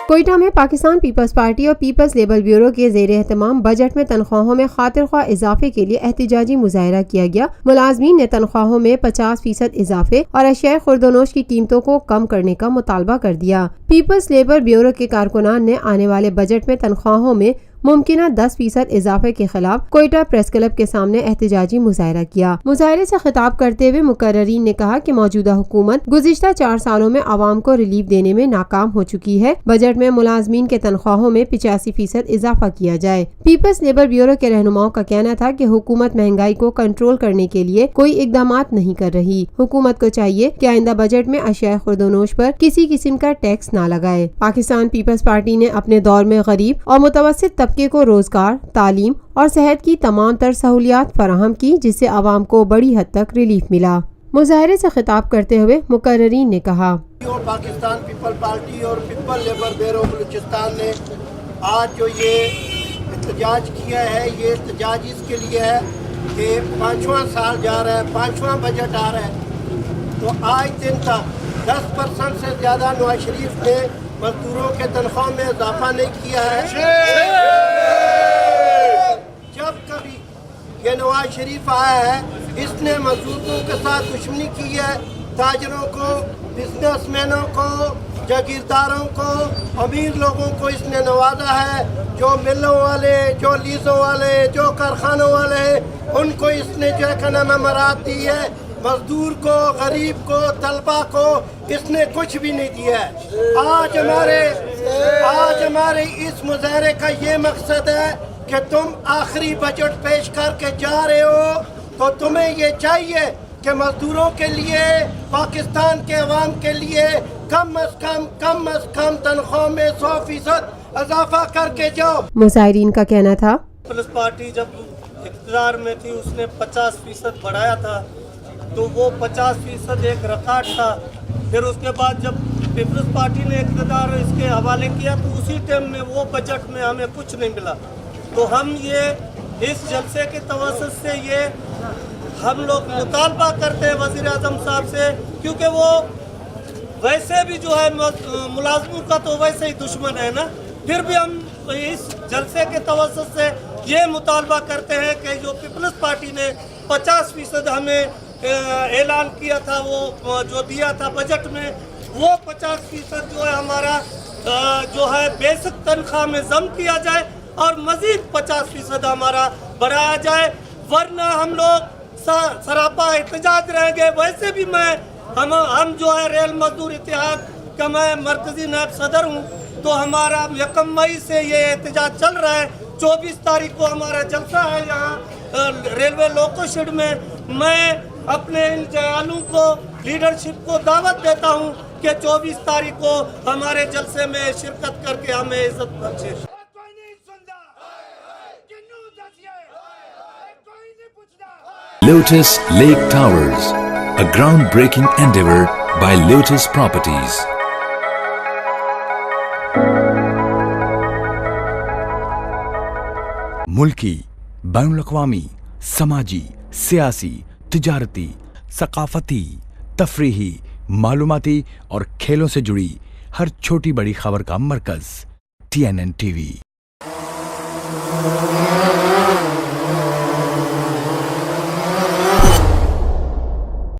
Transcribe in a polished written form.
کوئٹہ میں Pakistan Peoples party اور Peoples labour bureau کے زیر اہتمام بجٹ میں تنخواہوں میں خاطر خواہ اضافے کے لیے احتجاجی مظاہرہ کیا گیا۔ ملازمین نے تنخواہوں میں 50% اضافے اور اشیاء خورد و نوش کی قیمتوں کو کم کرنے کا مطالبہ کر دیا۔ پیپلز لیبر بیورو کے کارکنان نے آنے والے بجٹ میں تنخواہوں میں ممکنہ 10% اضافے کے خلاف کوئٹہ پریس کلب کے سامنے احتجاجی مظاہرہ کیا۔ مظاہرے سے خطاب کرتے ہوئے مقررین نے کہا کہ موجودہ حکومت گزشتہ 4 سالوں میں عوام کو ریلیف دینے میں ناکام ہو چکی ہے۔ بجٹ میں ملازمین کے تنخواہوں میں 85% اضافہ کیا جائے۔ پیپلز لیبر بیورو کے رہنماؤں کا کہنا تھا کہ حکومت مہنگائی کو کنٹرول کرنے کے لیے کوئی اقدامات نہیں کر رہی۔ حکومت کو چاہیے کہ آئندہ بجٹ میں اشیاء خورد و نوش پر کسی قسم کا ٹیکس نہ لگائے۔ پاکستان پیپلز پارٹی نے اپنے دور میں غریب اور متوسط طبقے کو روزگار، تعلیم اور صحت کی تمام تر سہولیات فراہم کی، جس سے عوام کو بڑی حد تک ریلیف ملا۔ مظاہرے سے خطاب کرتے ہوئے مقررین نے کہا، پاکستان پیپل پارٹی اور پیپل لیبر بیورو بلوچستان نے آج جو یہ احتجاج کیا ہے، یہ احتجاج اس کے لیے ہے کہ 5واں سال جا رہا ہے، 5واں بجٹ آ رہا ہے، تو آج دن تک 10% سے زیادہ نواز شریف نے مزدوروں کے تنخواہ میں اضافہ نہیں کیا ہے۔ جب کبھی یہ نواز شریف آیا ہے، اس نے مزدوروں کے ساتھ دشمنی کی ہے، تاجروں کو، بزنس مینوں کو، جاگیرداروں کو، امیر لوگوں کو اس نے نوازا ہے۔ جو ملوں والے، جو لیزوں والے، جو کارخانوں والے ہیں، ان کو اس نے جو ہے کہ نام امارات دی ہے۔ مزدور کو، غریب کو، طلبہ کو اس نے کچھ بھی نہیں دیا ہے۔ آج ہمارے اس مظاہرے کا یہ مقصد ہے کہ تم آخری بجٹ پیش کر کے جا رہے ہو، تو تمہیں یہ چاہیے کہ مزدوروں کے لیے، پاکستان کے عوام کے لیے کم از کم تنخواہ میں 100% اضافہ کر کے جاؤ۔ مظاہرین کا کہنا تھا، پیپلز پارٹی جب اقتدار میں تھی اس نے 50% بڑھایا تھا، تو وہ 50% ایک ریکارڈ تھا۔ پھر اس کے بعد جب پیپلز پارٹی نے اقتدار اس کے حوالے کیا تو اسی ٹائم میں وہ بجٹ میں ہمیں کچھ نہیں ملا۔ تو ہم یہ اس جلسے کے توسط سے یہ ہم لوگ مطالبہ کرتے ہیں وزیر اعظم صاحب سے، کیونکہ وہ ویسے بھی جو ہے ملازموں کا تو ویسے ہی دشمن ہے نا، پھر بھی ہم اس جلسے کے توسط سے یہ مطالبہ کرتے ہیں کہ جو پیپلز پارٹی نے 50% ہمیں اعلان کیا تھا، وہ جو دیا تھا بجٹ میں، وہ 50% جو ہے ہمارا جو ہے بیسک تنخواہ میں ضم کیا جائے اور مزید 50% ہمارا بڑھایا جائے، ورنہ ہم لوگ سراپا احتجاج رہیں گے۔ ویسے بھی ہم جو ہے ریل مزدور اتحاد کا میں مرکزی نائب صدر ہوں، تو ہمارا 1 مئی سے یہ احتجاج چل رہا ہے۔ 24 تاریخ کو ہمارا جلسہ ہے یہاں ریلوے لوکو شیڈ میں۔ میں اپنے ان جوانوں کو، لیڈرشپ کو دعوت دیتا ہوں کہ 24 تاریخ کو ہمارے جلسے میں شرکت کر کے ہمیں عزت بخشے۔ Lotus Lake Towers, a groundbreaking endeavor by Lotus Properties. ملکی، بین الاقوامی، سماجی، سیاسی، تجارتی، ثقافتی، تفریحی، معلوماتی اور کھیلوں سے جڑی ہر چھوٹی بڑی خبر کا مرکز TNN TV۔